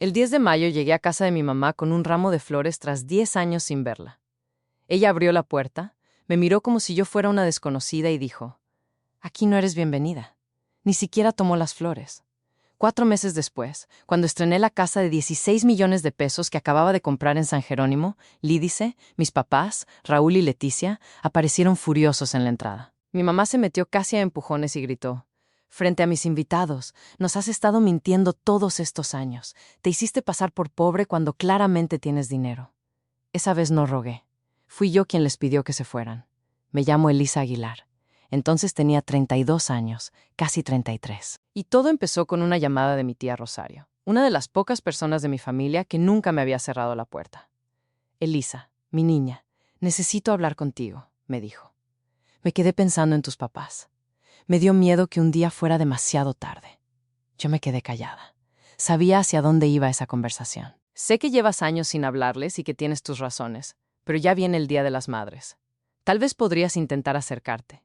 El 10 de mayo llegué a casa de mi mamá con un ramo de flores tras 10 años sin verla. Ella abrió la puerta, me miró como si yo fuera una desconocida y dijo: «Aquí no eres bienvenida». Ni siquiera tomó las flores. 4 meses después, cuando estrené la casa de 16 millones de pesos que acababa de comprar en San Jerónimo, Lídice, mis papás, Raúl y Leticia, aparecieron furiosos en la entrada. Mi mamá se metió casi a empujones y gritó: «Frente a mis invitados, nos has estado mintiendo todos estos años. Te hiciste pasar por pobre cuando claramente tienes dinero». Esa vez no rogué. Fui yo quien les pidió que se fueran. Me llamo Elisa Aguilar. Entonces tenía 32 años, casi 33. Y todo empezó con una llamada de mi tía Rosario, una de las pocas personas de mi familia que nunca me había cerrado la puerta. «Elisa, mi niña, necesito hablar contigo», me dijo. «Me quedé pensando en tus papás. Me dio miedo que un día fuera demasiado tarde». Yo me quedé callada. Sabía hacia dónde iba esa conversación. «Sé que llevas años sin hablarles y que tienes tus razones, pero ya viene el Día de las Madres. Tal vez podrías intentar acercarte».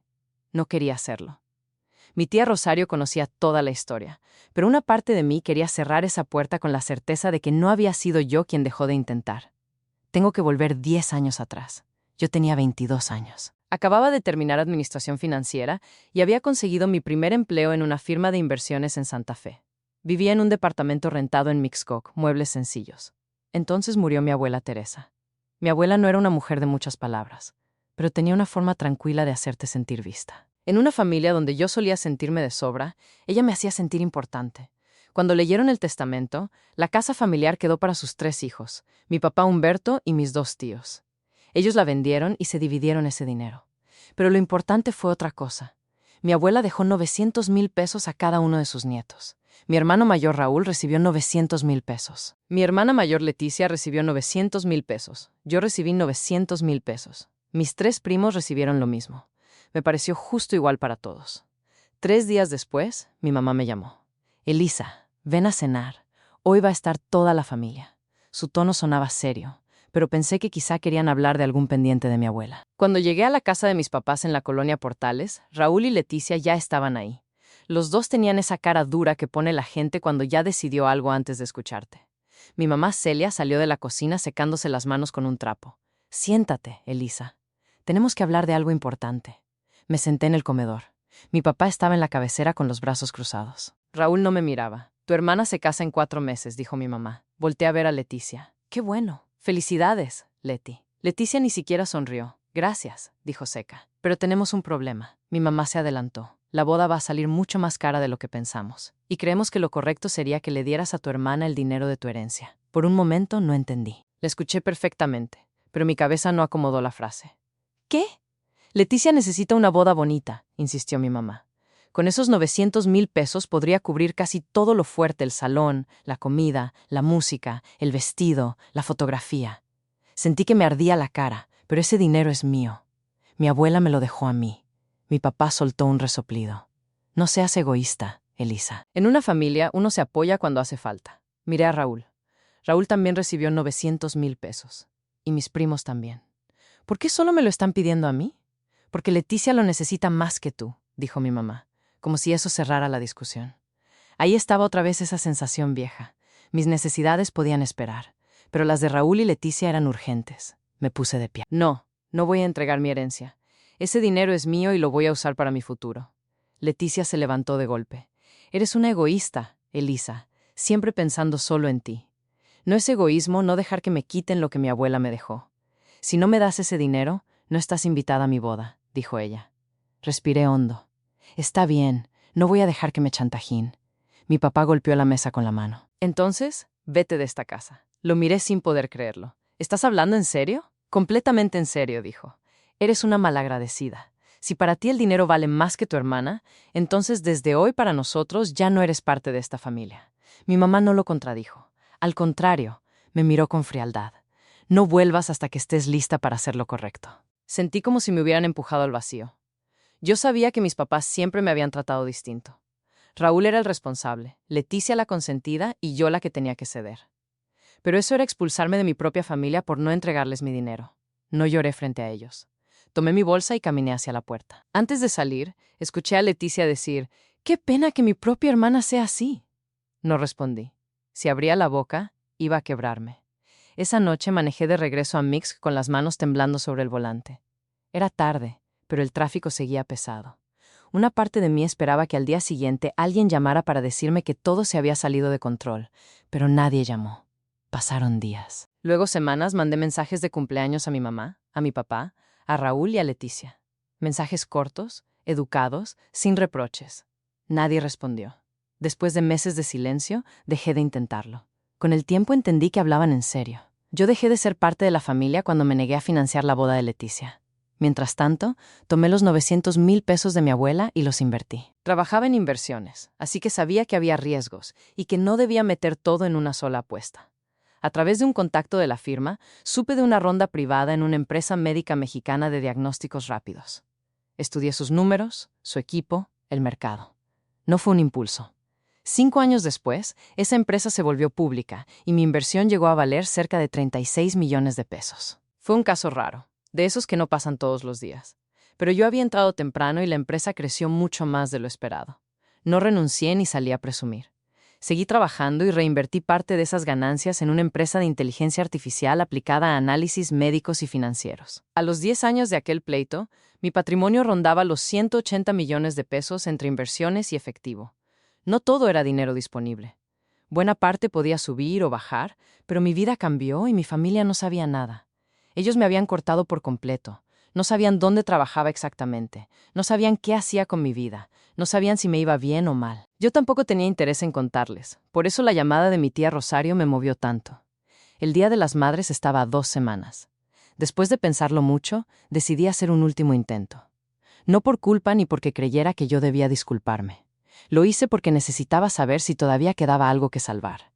No quería hacerlo. Mi tía Rosario conocía toda la historia, pero una parte de mí quería cerrar esa puerta con la certeza de que no había sido yo quien dejó de intentar. Tengo que volver 10 años atrás. Yo tenía 22 años. Acababa de terminar administración financiera y había conseguido mi primer empleo en una firma de inversiones en Santa Fe. Vivía en un departamento rentado en Mixcoc, muebles sencillos. Entonces murió mi abuela Teresa. Mi abuela no era una mujer de muchas palabras, pero tenía una forma tranquila de hacerte sentir vista. En una familia donde yo solía sentirme de sobra, ella me hacía sentir importante. Cuando leyeron el testamento, la casa familiar quedó para sus 3 hijos, mi papá Humberto y mis 2 tíos. Ellos la vendieron y se dividieron ese dinero. Pero lo importante fue otra cosa. Mi abuela dejó 900,000 pesos a cada uno de sus nietos. Mi hermano mayor Raúl recibió 900,000 pesos. Mi hermana mayor Leticia recibió 900,000 pesos. Yo recibí 900,000 pesos. Mis 3 primos recibieron lo mismo. Me pareció justo igual para todos. 3 días después, mi mamá me llamó. «Elisa, ven a cenar. Hoy va a estar toda la familia». Su tono sonaba serio, pero pensé que quizá querían hablar de algún pendiente de mi abuela. Cuando llegué a la casa de mis papás en la colonia Portales, Raúl y Leticia ya estaban ahí. Los dos tenían esa cara dura que pone la gente cuando ya decidió algo antes de escucharte. Mi mamá Celia salió de la cocina secándose las manos con un trapo. «Siéntate, Elisa. Tenemos que hablar de algo importante». Me senté en el comedor. Mi papá estaba en la cabecera con los brazos cruzados. Raúl no me miraba. «Tu hermana se casa en 4 meses», dijo mi mamá. Volté a ver a Leticia. «Qué bueno. Felicidades, Leti». Leticia ni siquiera sonrió. «Gracias», dijo seca. «Pero tenemos un problema». Mi mamá se adelantó. «La boda va a salir mucho más cara de lo que pensamos. Y creemos que lo correcto sería que le dieras a tu hermana el dinero de tu herencia». Por un momento no entendí. La escuché perfectamente, pero mi cabeza no acomodó la frase. «¿Qué?» «Leticia necesita una boda bonita», insistió mi mamá. «Con esos 900,000 pesos podría cubrir casi todo lo fuerte: el salón, la comida, la música, el vestido, la fotografía». Sentí que me ardía la cara, pero ese dinero es mío. Mi abuela me lo dejó a mí. Mi papá soltó un resoplido. «No seas egoísta, Elisa. En una familia uno se apoya cuando hace falta». Miré a Raúl. Raúl también recibió 900,000 pesos. Y mis primos también. «¿Por qué solo me lo están pidiendo a mí?» «Porque Leticia lo necesita más que tú», dijo mi mamá, como si eso cerrara la discusión. Ahí estaba otra vez esa sensación vieja. Mis necesidades podían esperar, pero las de Raúl y Leticia eran urgentes. Me puse de pie. «No, no voy a entregar mi herencia. Ese dinero es mío y lo voy a usar para mi futuro». Leticia se levantó de golpe. «Eres una egoísta, Elisa, siempre pensando solo en ti. No es egoísmo no dejar que me quiten lo que mi abuela me dejó. Si no me das ese dinero, no estás invitada a mi boda», dijo ella. Respiré hondo. «Está bien, no voy a dejar que me chantajeen». Mi papá golpeó la mesa con la mano. «Entonces, vete de esta casa». Lo miré sin poder creerlo. «¿Estás hablando en serio?» «Completamente en serio», dijo. «Eres una malagradecida. Si para ti el dinero vale más que tu hermana, entonces desde hoy para nosotros ya no eres parte de esta familia». Mi mamá no lo contradijo. Al contrario, me miró con frialdad. «No vuelvas hasta que estés lista para hacer lo correcto». Sentí como si me hubieran empujado al vacío. Yo sabía que mis papás siempre me habían tratado distinto. Raúl era el responsable, Leticia la consentida y yo la que tenía que ceder. Pero eso era expulsarme de mi propia familia por no entregarles mi dinero. No lloré frente a ellos. Tomé mi bolsa y caminé hacia la puerta. Antes de salir, escuché a Leticia decir: «Qué pena que mi propia hermana sea así». No respondí. Si abría la boca, iba a quebrarme. Esa noche manejé de regreso a Mix con las manos temblando sobre el volante. Era tarde, pero el tráfico seguía pesado. Una parte de mí esperaba que al día siguiente alguien llamara para decirme que todo se había salido de control, pero nadie llamó. Pasaron días. Luego semanas mandé mensajes de cumpleaños a mi mamá, a mi papá, a Raúl y a Leticia. Mensajes cortos, educados, sin reproches. Nadie respondió. Después de meses de silencio, dejé de intentarlo. Con el tiempo entendí que hablaban en serio. Yo dejé de ser parte de la familia cuando me negué a financiar la boda de Leticia. Mientras tanto, tomé los 900,000 pesos de mi abuela y los invertí. Trabajaba en inversiones, así que sabía que había riesgos y que no debía meter todo en una sola apuesta. A través de un contacto de la firma, supe de una ronda privada en una empresa médica mexicana de diagnósticos rápidos. Estudié sus números, su equipo, el mercado. No fue un impulso. 5 años después, esa empresa se volvió pública y mi inversión llegó a valer cerca de 36 millones de pesos. Fue un caso raro, de esos que no pasan todos los días. Pero yo había entrado temprano y la empresa creció mucho más de lo esperado. No renuncié ni salí a presumir. Seguí trabajando y reinvertí parte de esas ganancias en una empresa de inteligencia artificial aplicada a análisis médicos y financieros. A los 10 años de aquel pleito, mi patrimonio rondaba los 180 millones de pesos entre inversiones y efectivo. No todo era dinero disponible. Buena parte podía subir o bajar, pero mi vida cambió y mi familia no sabía nada. Ellos me habían cortado por completo. No sabían dónde trabajaba exactamente. No sabían qué hacía con mi vida. No sabían si me iba bien o mal. Yo tampoco tenía interés en contarles. Por eso la llamada de mi tía Rosario me movió tanto. El Día de las Madres estaba a 2 semanas. Después de pensarlo mucho, decidí hacer un último intento. No por culpa ni porque creyera que yo debía disculparme. Lo hice porque necesitaba saber si todavía quedaba algo que salvar.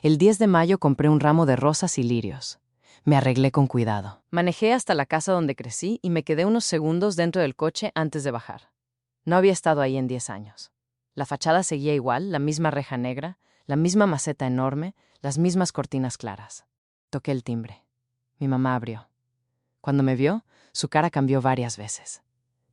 El 10 de mayo compré un ramo de rosas y lirios. Me arreglé con cuidado. Manejé hasta la casa donde crecí y me quedé unos segundos dentro del coche antes de bajar. No había estado ahí en 10 años. La fachada seguía igual, la misma reja negra, la misma maceta enorme, las mismas cortinas claras. Toqué el timbre. Mi mamá abrió. Cuando me vio, su cara cambió varias veces.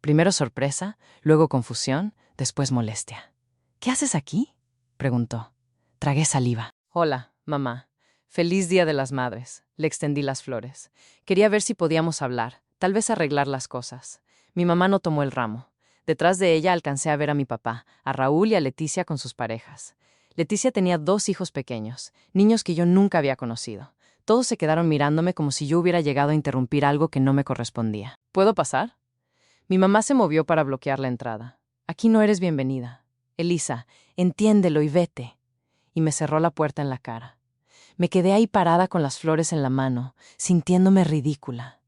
Primero sorpresa, luego confusión, después molestia. ¿Qué haces aquí?, preguntó. Tragué saliva. Hola, mamá. Feliz Día de las Madres. Le extendí las flores. Quería ver si podíamos hablar, tal vez arreglar las cosas. Mi mamá no tomó el ramo. Detrás de ella alcancé a ver a mi papá, a Raúl y a Leticia con sus parejas. Leticia tenía 2 hijos pequeños, niños que yo nunca había conocido. Todos se quedaron mirándome como si yo hubiera llegado a interrumpir algo que no me correspondía. ¿Puedo pasar? Mi mamá se movió para bloquear la entrada. Aquí no eres bienvenida. Elisa, entiéndelo y vete. Y me cerró la puerta en la cara. Me quedé ahí parada con las flores en la mano, sintiéndome ridícula.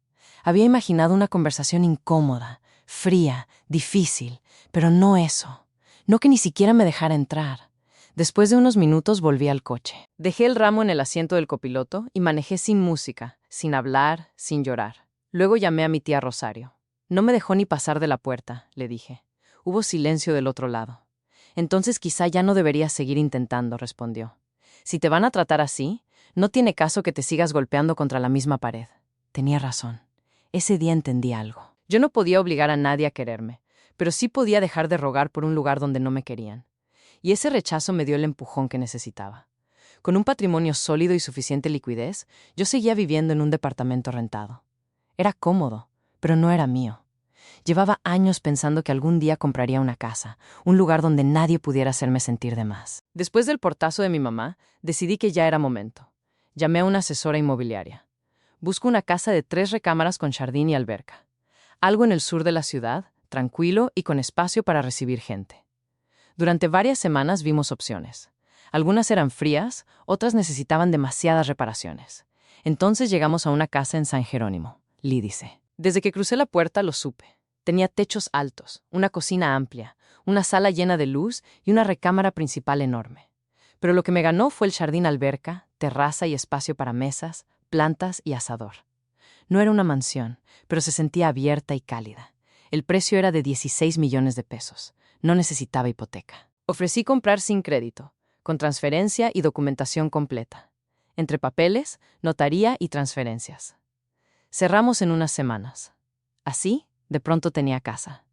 Había imaginado una conversación incómoda, fría, difícil, pero no eso. No que ni siquiera me dejara entrar. Después de unos minutos volví al coche. Dejé el ramo en el asiento del copiloto y manejé sin música, sin hablar, sin llorar. Luego llamé a mi tía Rosario. No me dejó ni pasar de la puerta, le dije. Hubo silencio del otro lado. Entonces quizá ya no deberías seguir intentando, respondió. Si te van a tratar así, no tiene caso que te sigas golpeando contra la misma pared. Tenía razón. Ese día entendí algo. Yo no podía obligar a nadie a quererme, pero sí podía dejar de rogar por un lugar donde no me querían. Y ese rechazo me dio el empujón que necesitaba. Con un patrimonio sólido y suficiente liquidez, yo seguía viviendo en un departamento rentado. Era cómodo, pero no era mío. Llevaba años pensando que algún día compraría una casa, un lugar donde nadie pudiera hacerme sentir de más. Después del portazo de mi mamá, decidí que ya era momento. Llamé a una asesora inmobiliaria. Busco una casa de 3 recámaras con jardín y alberca. Algo en el sur de la ciudad, tranquilo y con espacio para recibir gente. Durante varias semanas vimos opciones. Algunas eran frías, otras necesitaban demasiadas reparaciones. Entonces llegamos a una casa en San Jerónimo, Lídice. Desde que crucé la puerta lo supe. Tenía techos altos, una cocina amplia, una sala llena de luz y una recámara principal enorme. Pero lo que me ganó fue el jardín alberca, terraza y espacio para mesas, plantas y asador. No era una mansión, pero se sentía abierta y cálida. El precio era de 16 millones de pesos. No necesitaba hipoteca. Ofrecí comprar sin crédito, con transferencia y documentación completa. Entre papeles, notaría y transferencias. Cerramos en unas semanas. Así, de pronto tenía casa.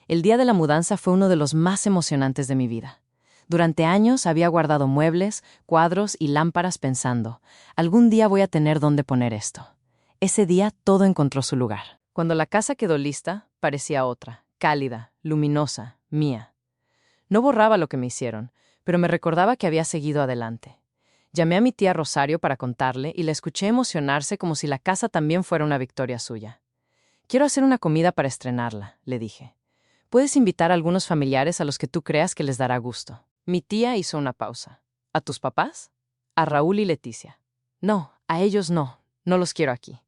El día de la mudanza fue uno de los más emocionantes de mi vida. Durante años había guardado muebles, cuadros y lámparas pensando, algún día voy a tener dónde poner esto. Ese día todo encontró su lugar. Cuando la casa quedó lista, parecía otra, cálida, luminosa, mía. No borraba lo que me hicieron, pero me recordaba que había seguido adelante. Llamé a mi tía Rosario para contarle y la escuché emocionarse como si la casa también fuera una victoria suya. Quiero hacer una comida para estrenarla, le dije. Puedes invitar a algunos familiares a los que tú creas que les dará gusto. Mi tía hizo una pausa. ¿A tus papás? A Raúl y Leticia. No, a ellos no. No los quiero aquí.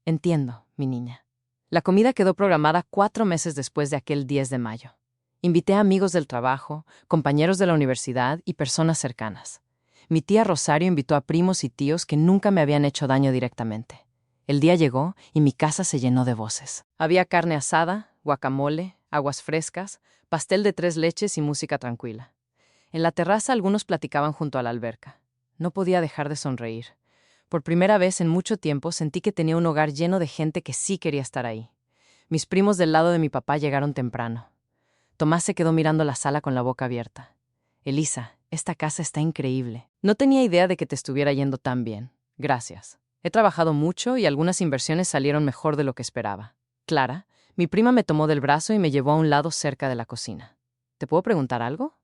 Entiendo, mi niña. La comida quedó programada 4 meses después de aquel 10 de mayo. Invité a amigos del trabajo, compañeros de la universidad y personas cercanas. Mi tía Rosario invitó a primos y tíos que nunca me habían hecho daño directamente. El día llegó y mi casa se llenó de voces. Había carne asada, guacamole, aguas frescas, pastel de 3 leches y música tranquila. En la terraza algunos platicaban junto a la alberca. No podía dejar de sonreír. Por primera vez en mucho tiempo sentí que tenía un hogar lleno de gente que sí quería estar ahí. Mis primos del lado de mi papá llegaron temprano. Tomás se quedó mirando la sala con la boca abierta. Elisa, esta casa está increíble. No tenía idea de que te estuviera yendo tan bien. Gracias. He trabajado mucho y algunas inversiones salieron mejor de lo que esperaba. Clara, mi prima me tomó del brazo y me llevó a un lado cerca de la cocina. ¿Te puedo preguntar algo?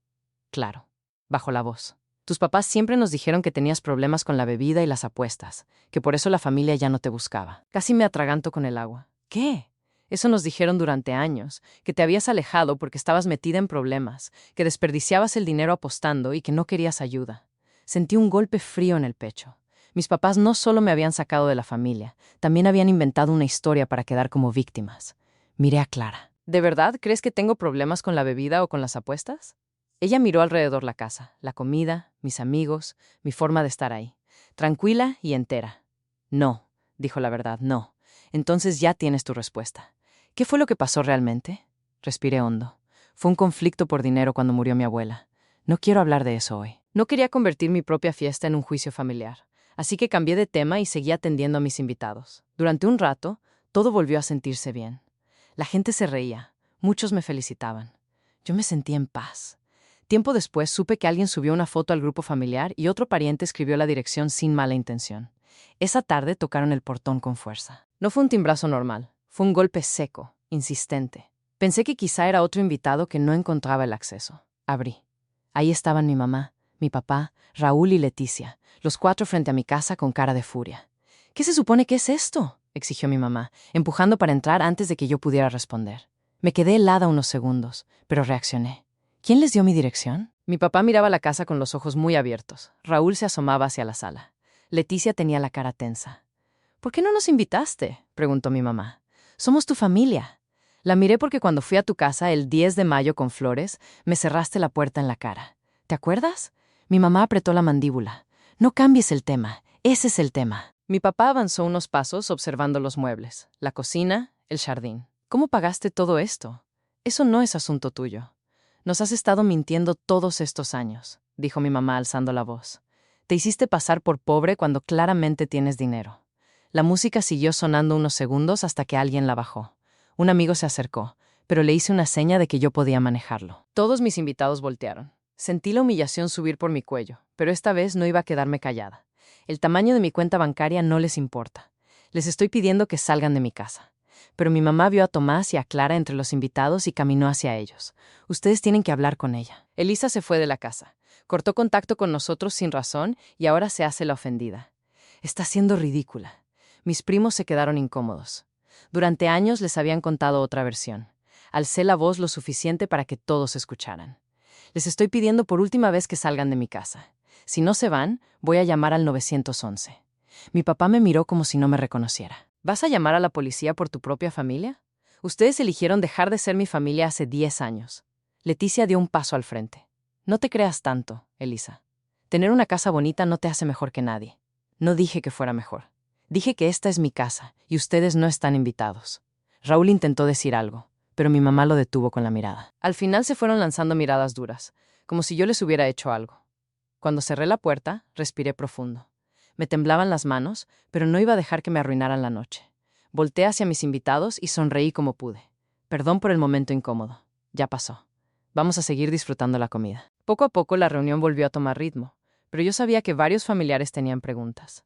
Claro. Bajó la voz. Tus papás siempre nos dijeron que tenías problemas con la bebida y las apuestas, que por eso la familia ya no te buscaba. Casi me atraganto con el agua. ¿Qué? Eso nos dijeron durante años, que te habías alejado porque estabas metida en problemas, que desperdiciabas el dinero apostando y que no querías ayuda. Sentí un golpe frío en el pecho. Mis papás no solo me habían sacado de la familia, también habían inventado una historia para quedar como víctimas. Miré a Clara. ¿De verdad crees que tengo problemas con la bebida o con las apuestas? Ella miró alrededor la casa, la comida, mis amigos, mi forma de estar ahí. Tranquila y entera. No, dijo la verdad, no. Entonces ya tienes tu respuesta. ¿Qué fue lo que pasó realmente? Respiré hondo. Fue un conflicto por dinero cuando murió mi abuela. No quiero hablar de eso hoy. No quería convertir mi propia fiesta en un juicio familiar, así que cambié de tema y seguí atendiendo a mis invitados. Durante un rato, todo volvió a sentirse bien. La gente se reía, muchos me felicitaban. Yo me sentía en paz. Tiempo después supe que alguien subió una foto al grupo familiar y otro pariente escribió la dirección sin mala intención. Esa tarde tocaron el portón con fuerza. No fue un timbrazo normal, fue un golpe seco, insistente. Pensé que quizá era otro invitado que no encontraba el acceso. Abrí. Ahí estaban mi mamá, mi papá, Raúl y Leticia, los 4 frente a mi casa con cara de furia. ¿Qué se supone que es esto?, exigió mi mamá, empujando para entrar antes de que yo pudiera responder. Me quedé helada unos segundos, pero reaccioné. ¿Quién les dio mi dirección? Mi papá miraba la casa con los ojos muy abiertos. Raúl se asomaba hacia la sala. Leticia tenía la cara tensa. ¿Por qué no nos invitaste?, preguntó mi mamá. Somos tu familia. La miré porque cuando fui a tu casa el 10 de mayo con flores, me cerraste la puerta en la cara. ¿Te acuerdas? Mi mamá apretó la mandíbula. No cambies el tema. Ese es el tema. Mi papá avanzó unos pasos observando los muebles, la cocina, el jardín. ¿Cómo pagaste todo esto? Eso no es asunto tuyo. Nos has estado mintiendo todos estos años, dijo mi mamá alzando la voz. Te hiciste pasar por pobre cuando claramente tienes dinero. La música siguió sonando unos segundos hasta que alguien la bajó. Un amigo se acercó, pero le hice una seña de que yo podía manejarlo. Todos mis invitados voltearon. Sentí la humillación subir por mi cuello, pero esta vez no iba a quedarme callada. El tamaño de mi cuenta bancaria no les importa. Les estoy pidiendo que salgan de mi casa. Pero mi mamá vio a Tomás y a Clara entre los invitados y caminó hacia ellos. Ustedes tienen que hablar con ella. Elisa se fue de la casa. Cortó contacto con nosotros sin razón y ahora se hace la ofendida. Está siendo ridícula. Mis primos se quedaron incómodos. Durante años les habían contado otra versión. Alcé la voz lo suficiente para que todos escucharan. Les estoy pidiendo por última vez que salgan de mi casa. Si no se van, voy a llamar al 911. Mi papá me miró como si no me reconociera. ¿Vas a llamar a la policía por tu propia familia? Ustedes eligieron dejar de ser mi familia hace 10 años. Leticia dio un paso al frente. No te creas tanto, Elisa. Tener una casa bonita no te hace mejor que nadie. No dije que fuera mejor. Dije que esta es mi casa y ustedes no están invitados. Raúl intentó decir algo, pero mi mamá lo detuvo con la mirada. Al final se fueron lanzando miradas duras, como si yo les hubiera hecho algo. Cuando cerré la puerta, respiré profundo. Me temblaban las manos, pero no iba a dejar que me arruinaran la noche. Volté hacia mis invitados y sonreí como pude. Perdón por el momento incómodo. Ya pasó. Vamos a seguir disfrutando la comida. Poco a poco la reunión volvió a tomar ritmo, pero yo sabía que varios familiares tenían preguntas.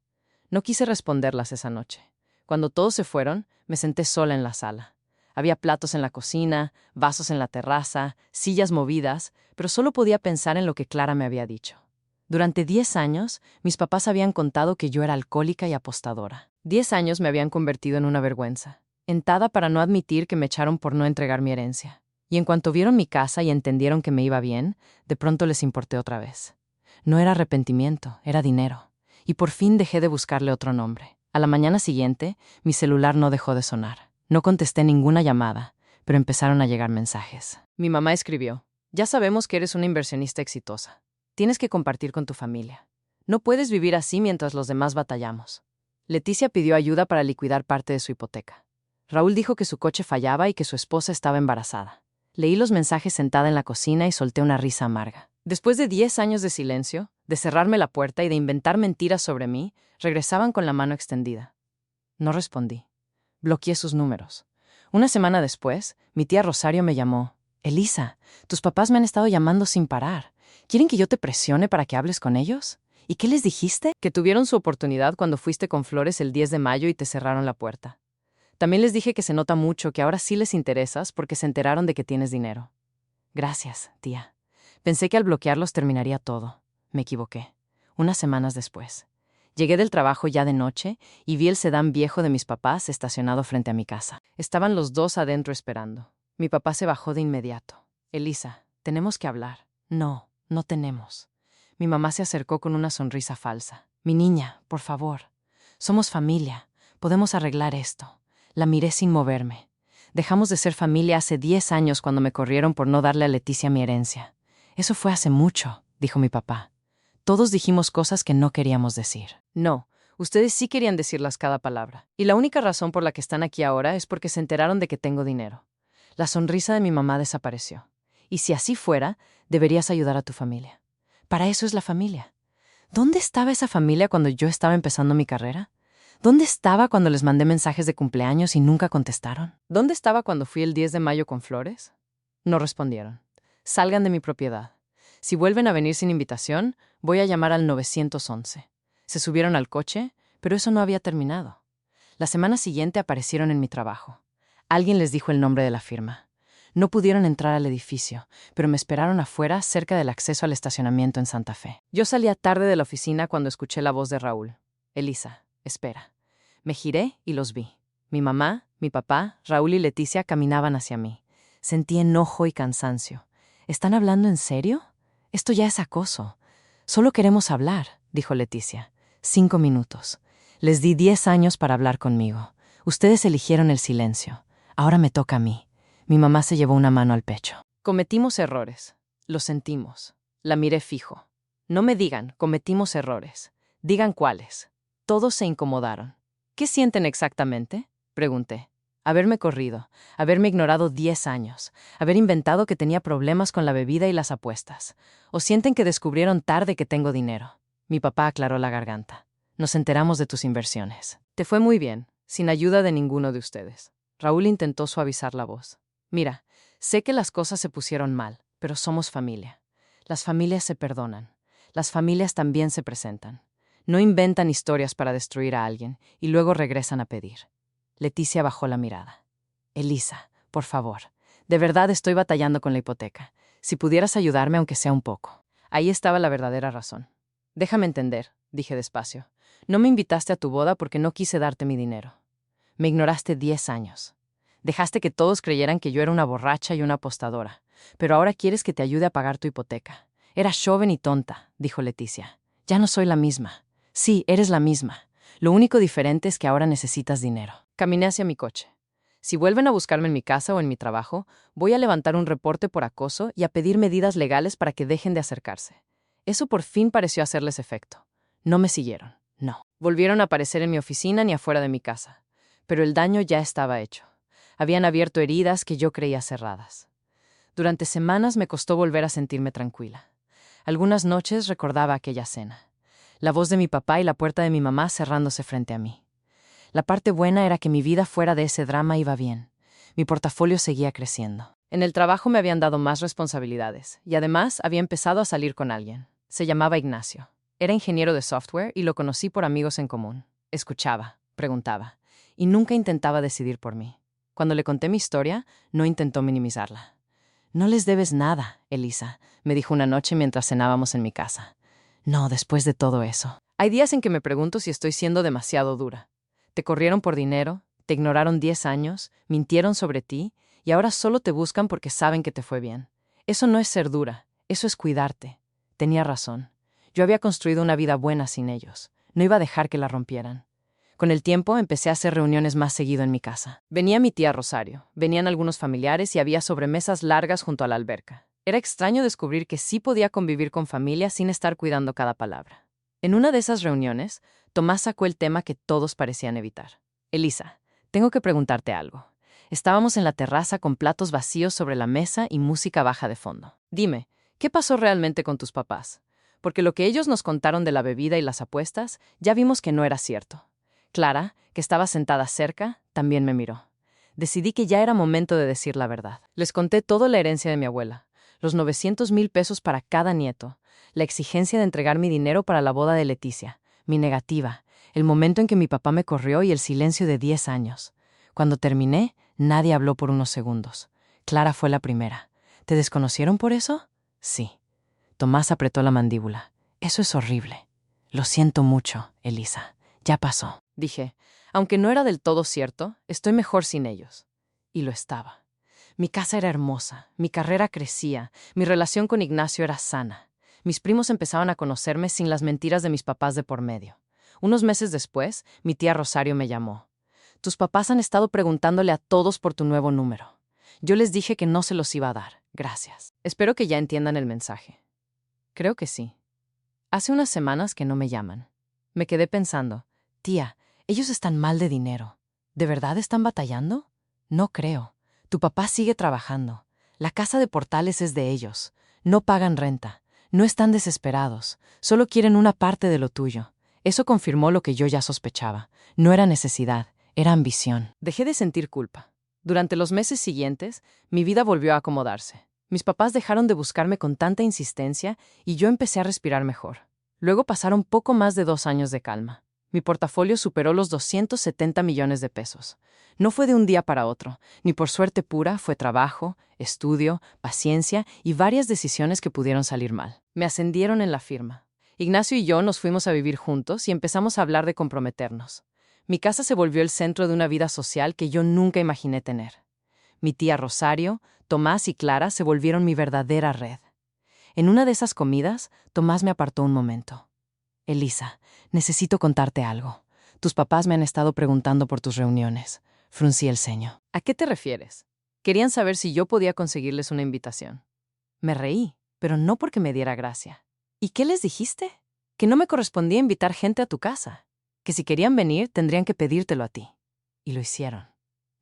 No quise responderlas esa noche. Cuando todos se fueron, me senté sola en la sala. Había platos en la cocina, vasos en la terraza, sillas movidas, pero solo podía pensar en lo que Clara me había dicho. Durante 10 años, mis papás habían contado que yo era alcohólica y apostadora. 10 años me habían convertido en una vergüenza, entada para no admitir que me echaron por no entregar mi herencia. Y en cuanto vieron mi casa y entendieron que me iba bien, de pronto les importé otra vez. No era arrepentimiento, era dinero. Y por fin dejé de buscarle otro nombre. A la mañana siguiente, mi celular no dejó de sonar. No contesté ninguna llamada, pero empezaron a llegar mensajes. Mi mamá escribió: «Ya sabemos que eres una inversionista exitosa. Tienes que compartir con tu familia. No puedes vivir así mientras los demás batallamos». Leticia pidió ayuda para liquidar parte de su hipoteca. Raúl dijo que su coche fallaba y que su esposa estaba embarazada. Leí los mensajes sentada en la cocina y solté una risa amarga. Después de 10 años de silencio, de cerrarme la puerta y de inventar mentiras sobre mí, regresaban con la mano extendida. No respondí. Bloqueé sus números. Una semana después, mi tía Rosario me llamó. «Elisa, tus papás me han estado llamando sin parar. ¿Quieren que yo te presione para que hables con ellos? ¿Y qué les dijiste?» «Que tuvieron su oportunidad cuando fuiste con flores el 10 de mayo y te cerraron la puerta. También les dije que se nota mucho que ahora sí les interesas porque se enteraron de que tienes dinero». «Gracias, tía. Pensé que al bloquearlos terminaría todo. Me equivoqué». Unas semanas después. Llegué del trabajo ya de noche y vi el sedán viejo de mis papás estacionado frente a mi casa. Estaban los dos adentro esperando. Mi papá se bajó de inmediato. «Elisa, tenemos que hablar». «No, no tenemos». Mi mamá se acercó con una sonrisa falsa. «Mi niña, por favor. Somos familia. Podemos arreglar esto». La miré sin moverme. «Dejamos de ser familia hace 10 años cuando me corrieron por no darle a Leticia mi herencia». «Eso fue hace mucho», dijo mi papá. «Todos dijimos cosas que no queríamos decir». «No, ustedes sí querían decirlas cada palabra. Y la única razón por la que están aquí ahora es porque se enteraron de que tengo dinero». La sonrisa de mi mamá desapareció. «Y si así fuera, deberías ayudar a tu familia. Para eso es la familia». ¿Dónde estaba esa familia cuando yo estaba empezando mi carrera? ¿Dónde estaba cuando les mandé mensajes de cumpleaños y nunca contestaron? ¿Dónde estaba cuando fui el 10 de mayo con flores? No respondieron. «Salgan de mi propiedad. Si vuelven a venir sin invitación, voy a llamar al 911. Se subieron al coche, pero eso no había terminado. La semana siguiente aparecieron en mi trabajo. Alguien les dijo el nombre de la firma. No pudieron entrar al edificio, pero me esperaron afuera cerca del acceso al estacionamiento en Santa Fe. Yo salía tarde de la oficina cuando escuché la voz de Raúl. «Elisa, espera». Me giré y los vi. Mi mamá, mi papá, Raúl y Leticia caminaban hacia mí. Sentí enojo y cansancio. ¿Están hablando en serio? Esto ya es acoso. «Solo queremos hablar», dijo Leticia. 5 minutos. Les di 10 años para hablar conmigo. Ustedes eligieron el silencio. Ahora me toca a mí. Mi mamá se llevó una mano al pecho. «Cometimos errores. Lo sentimos». La miré fijo. «No me digan, cometimos errores. Digan cuáles». Todos se incomodaron. «¿Qué sienten exactamente?», pregunté. «Haberme corrido, haberme ignorado 10 años, haber inventado que tenía problemas con la bebida y las apuestas. ¿O sienten que descubrieron tarde que tengo dinero?». Mi papá aclaró la garganta. «Nos enteramos de tus inversiones. Te fue muy bien, sin ayuda de ninguno de ustedes». Raúl intentó suavizar la voz. «Mira, sé que las cosas se pusieron mal, pero somos familia. Las familias se perdonan. Las familias también se presentan. No inventan historias para destruir a alguien y luego regresan a pedir». Leticia bajó la mirada. «Elisa, por favor, de verdad estoy batallando con la hipoteca. Si pudieras ayudarme aunque sea un poco». Ahí estaba la verdadera razón. «Déjame entender», dije despacio. «No me invitaste a tu boda porque no quise darte mi dinero. Me ignoraste 10 años. Dejaste que todos creyeran que yo era una borracha y una apostadora. Pero ahora quieres que te ayude a pagar tu hipoteca. Eras joven y tonta», dijo Leticia. «Ya no soy la misma». «Sí, eres la misma. Lo único diferente es que ahora necesitas dinero». Caminé hacia mi coche. «Si vuelven a buscarme en mi casa o en mi trabajo, voy a levantar un reporte por acoso y a pedir medidas legales para que dejen de acercarse». Eso por fin pareció hacerles efecto. No me siguieron. No. Volvieron a aparecer en mi oficina ni afuera de mi casa. Pero el daño ya estaba hecho. Habían abierto heridas que yo creía cerradas. Durante semanas me costó volver a sentirme tranquila. Algunas noches recordaba aquella cena. La voz de mi papá y la puerta de mi mamá cerrándose frente a mí. La parte buena era que mi vida fuera de ese drama iba bien. Mi portafolio seguía creciendo. En el trabajo me habían dado más responsabilidades y además había empezado a salir con alguien. Se llamaba Ignacio. Era ingeniero de software y lo conocí por amigos en común. Escuchaba, preguntaba y nunca intentaba decidir por mí. Cuando le conté mi historia, no intentó minimizarla. «No les debes nada, Elisa», me dijo una noche mientras cenábamos en mi casa. «No, después de todo eso». Hay días en que me pregunto si estoy siendo demasiado dura. Te corrieron por dinero, te ignoraron 10 años, mintieron sobre ti y ahora solo te buscan porque saben que te fue bien. Eso no es ser dura, eso es cuidarte. Tenía razón. Yo había construido una vida buena sin ellos. No iba a dejar que la rompieran. Con el tiempo empecé a hacer reuniones más seguido en mi casa. Venía mi tía Rosario, venían algunos familiares y había sobremesas largas junto a la alberca. Era extraño descubrir que sí podía convivir con familia sin estar cuidando cada palabra. En una de esas reuniones, Tomás sacó el tema que todos parecían evitar. «Elisa, tengo que preguntarte algo». Estábamos en la terraza con platos vacíos sobre la mesa y música baja de fondo. «Dime, ¿qué pasó realmente con tus papás? Porque lo que ellos nos contaron de la bebida y las apuestas, ya vimos que no era cierto». Clara, que estaba sentada cerca, también me miró. Decidí que ya era momento de decir la verdad. Les conté toda la herencia de mi abuela, los 900,000 pesos para cada nieto, la exigencia de entregar mi dinero para la boda de Leticia, mi negativa, el momento en que mi papá me corrió y el silencio de 10 años. Cuando terminé, nadie habló por unos segundos. Clara fue la primera. «¿Te desconocieron por eso?» «Sí». Tomás apretó la mandíbula. «Eso es horrible. Lo siento mucho, Elisa. Ya pasó». Dije, aunque no era del todo cierto, estoy mejor sin ellos. Y lo estaba. Mi casa era hermosa, mi carrera crecía, mi relación con Ignacio era sana. Mis primos empezaban a conocerme sin las mentiras de mis papás de por medio. Unos meses después, mi tía Rosario me llamó. «Tus papás han estado preguntándole a todos por tu nuevo número. Yo les dije que no se los iba a dar. Gracias. Espero que ya entiendan el mensaje». Creo que sí. Hace unas semanas que no me llaman. Me quedé pensando, «Tía, ellos están mal de dinero. ¿De verdad están batallando? No creo. Tu papá sigue trabajando. La casa de Portales es de ellos. No pagan renta. No están desesperados. Solo quieren una parte de lo tuyo». Eso confirmó lo que yo ya sospechaba. No era necesidad, era ambición. Dejé de sentir culpa. Durante los meses siguientes, mi vida volvió a acomodarse. Mis papás dejaron de buscarme con tanta insistencia y yo empecé a respirar mejor. Luego pasaron poco más de 2 años de calma. Mi portafolio superó los 270 millones de pesos. No fue de un día para otro, ni por suerte pura, fue trabajo, estudio, paciencia y varias decisiones que pudieron salir mal. Me ascendieron en la firma. Ignacio y yo nos fuimos a vivir juntos y empezamos a hablar de comprometernos. Mi casa se volvió el centro de una vida social que yo nunca imaginé tener. Mi tía Rosario, Tomás y Clara se volvieron mi verdadera red. En una de esas comidas, Tomás me apartó un momento. «Elisa, necesito contarte algo. Tus papás me han estado preguntando por tus reuniones». Fruncí el ceño. «¿A qué te refieres?» Querían saber si yo podía conseguirles una invitación. Me reí, pero no porque me diera gracia. «¿Y qué les dijiste?» «Que no me correspondía invitar gente a tu casa. Que si querían venir, tendrían que pedírtelo a ti». Y lo hicieron.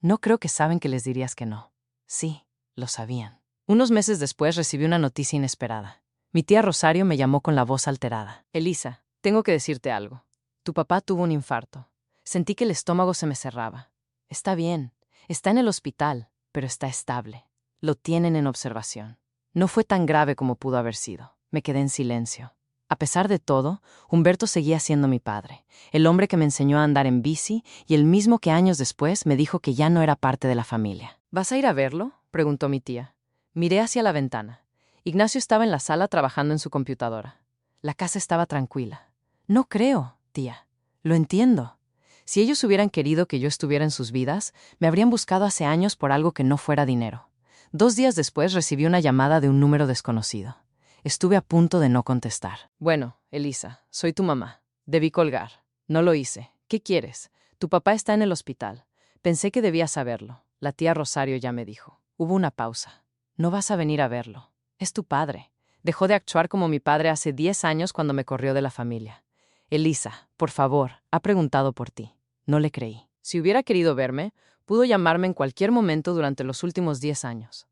No creo que saben que les dirías que no. Sí, lo sabían. Unos meses después recibí una noticia inesperada. Mi tía Rosario me llamó con la voz alterada. «Elisa, tengo que decirte algo. Tu papá tuvo un infarto. Sentí que el estómago se me cerraba. Está bien, está en el hospital, pero está estable. Lo tienen en observación». No fue tan grave como pudo haber sido. Me quedé en silencio. A pesar de todo, Humberto seguía siendo mi padre, el hombre que me enseñó a andar en bici y el mismo que años después me dijo que ya no era parte de la familia. «¿Vas a ir a verlo?», preguntó mi tía. Miré hacia la ventana. Ignacio estaba en la sala trabajando en su computadora. La casa estaba tranquila. «No creo, tía. Lo entiendo. Si ellos hubieran querido que yo estuviera en sus vidas, me habrían buscado hace años por algo que no fuera dinero». 2 días después recibí una llamada de un número desconocido. Estuve a punto de no contestar. «Bueno, Elisa, soy tu mamá. Debí colgar. No lo hice. ¿Qué quieres? Tu papá está en el hospital. Pensé que debías saberlo. La tía Rosario ya me dijo». Hubo una pausa. «No vas a venir a verlo. Es tu padre. Dejó de actuar como mi padre hace 10 años cuando me corrió de la familia. Elisa, por favor, ha preguntado por ti». No le creí. Si hubiera querido verme, pudo llamarme en cualquier momento durante los últimos 10 años.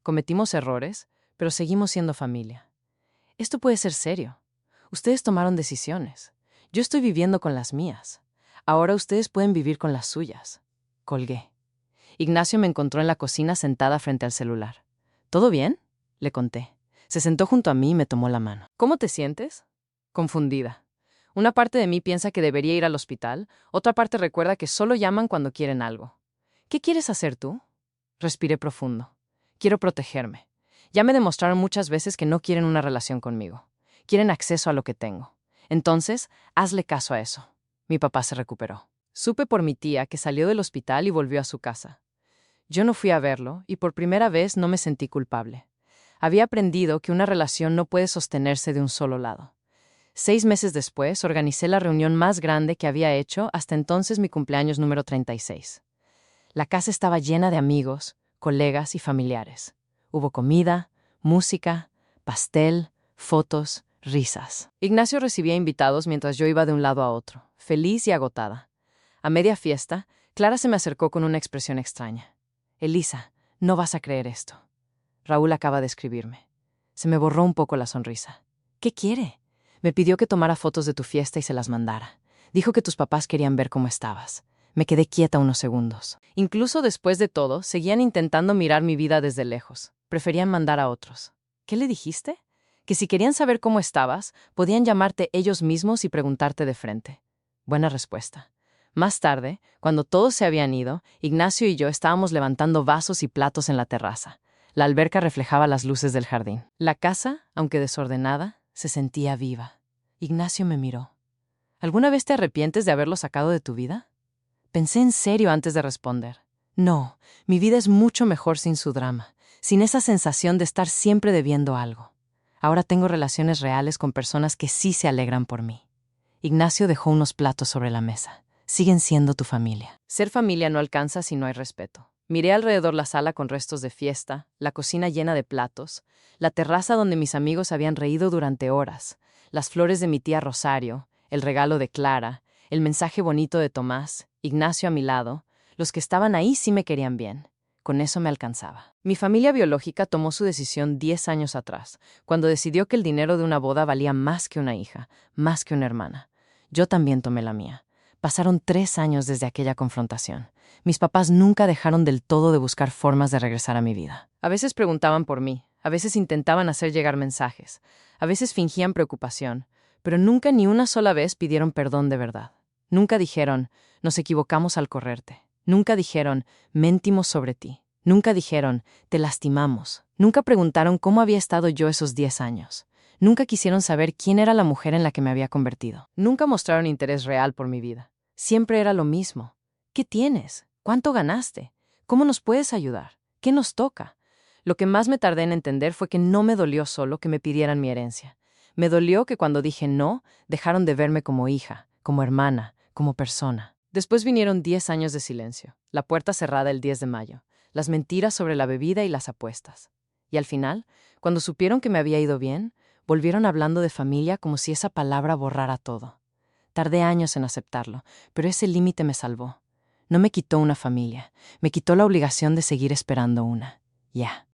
Cometimos errores, pero seguimos siendo familia. Esto puede ser serio. Ustedes tomaron decisiones. Yo estoy viviendo con las mías. Ahora ustedes pueden vivir con las suyas. Colgué. Ignacio me encontró en la cocina sentada frente al celular. ¿Todo bien?, le conté. Se sentó junto a mí y me tomó la mano. ¿Cómo te sientes? Confundida. Una parte de mí piensa que debería ir al hospital, otra parte recuerda que solo llaman cuando quieren algo. ¿Qué quieres hacer tú? Respiré profundo. Quiero protegerme. Ya me demostraron muchas veces que no quieren una relación conmigo. Quieren acceso a lo que tengo. Entonces, hazle caso a eso. Mi papá se recuperó. Supe por mi tía que salió del hospital y volvió a su casa. Yo no fui a verlo y por primera vez no me sentí culpable. Había aprendido que una relación no puede sostenerse de un solo lado. 6 meses después, organicé la reunión más grande que había hecho hasta entonces mi cumpleaños número 36. La casa estaba llena de amigos, colegas y familiares. Hubo comida, música, pastel, fotos, risas. Ignacio recibía invitados mientras yo iba de un lado a otro, feliz y agotada. A media fiesta, Clara se me acercó con una expresión extraña. Elisa, no vas a creer esto. Raúl acaba de escribirme. Se me borró un poco la sonrisa. ¿Qué quiere? Me pidió que tomara fotos de tu fiesta y se las mandara. Dijo que tus papás querían ver cómo estabas. Me quedé quieta unos segundos. Incluso después de todo, seguían intentando mirar mi vida desde lejos. Preferían mandar a otros. ¿Qué le dijiste? Que si querían saber cómo estabas, podían llamarte ellos mismos y preguntarte de frente. Buena respuesta. Más tarde, cuando todos se habían ido, Ignacio y yo estábamos levantando vasos y platos en la terraza. La alberca reflejaba las luces del jardín. La casa, aunque desordenada, se sentía viva. Ignacio me miró. ¿Alguna vez te arrepientes de haberlo sacado de tu vida? Pensé en serio antes de responder. No, mi vida es mucho mejor sin su drama, sin esa sensación de estar siempre debiendo algo. Ahora tengo relaciones reales con personas que sí se alegran por mí. Ignacio dejó unos platos sobre la mesa. Siguen siendo tu familia. Ser familia no alcanza si no hay respeto. Miré alrededor la sala con restos de fiesta, la cocina llena de platos, la terraza donde mis amigos habían reído durante horas, las flores de mi tía Rosario, el regalo de Clara, el mensaje bonito de Tomás, Ignacio a mi lado. Los que estaban ahí sí me querían bien. Con eso me alcanzaba. Mi familia biológica tomó su decisión 10 años atrás, cuando decidió que el dinero de una boda valía más que una hija, más que una hermana. Yo también tomé la mía. Pasaron 3 años desde aquella confrontación. Mis papás nunca dejaron del todo de buscar formas de regresar a mi vida. A veces preguntaban por mí, a veces intentaban hacer llegar mensajes, a veces fingían preocupación, pero nunca ni una sola vez pidieron perdón de verdad. Nunca dijeron, nos equivocamos al correrte. Nunca dijeron, mentimos sobre ti. Nunca dijeron, te lastimamos. Nunca preguntaron cómo había estado yo esos 10 años. Nunca quisieron saber quién era la mujer en la que me había convertido. Nunca mostraron interés real por mi vida. Siempre era lo mismo. ¿Qué tienes? ¿Cuánto ganaste? ¿Cómo nos puedes ayudar? ¿Qué nos toca? Lo que más me tardé en entender fue que no me dolió solo que me pidieran mi herencia. Me dolió que cuando dije no, dejaron de verme como hija, como hermana, como persona. Después vinieron 10 años de silencio, la puerta cerrada el 10 de mayo, las mentiras sobre la bebida y las apuestas. Y al final, cuando supieron que me había ido bien, volvieron hablando de familia como si esa palabra borrara todo. Tardé años en aceptarlo, pero ese límite me salvó. No me quitó una familia, me quitó la obligación de seguir esperando una. Ya.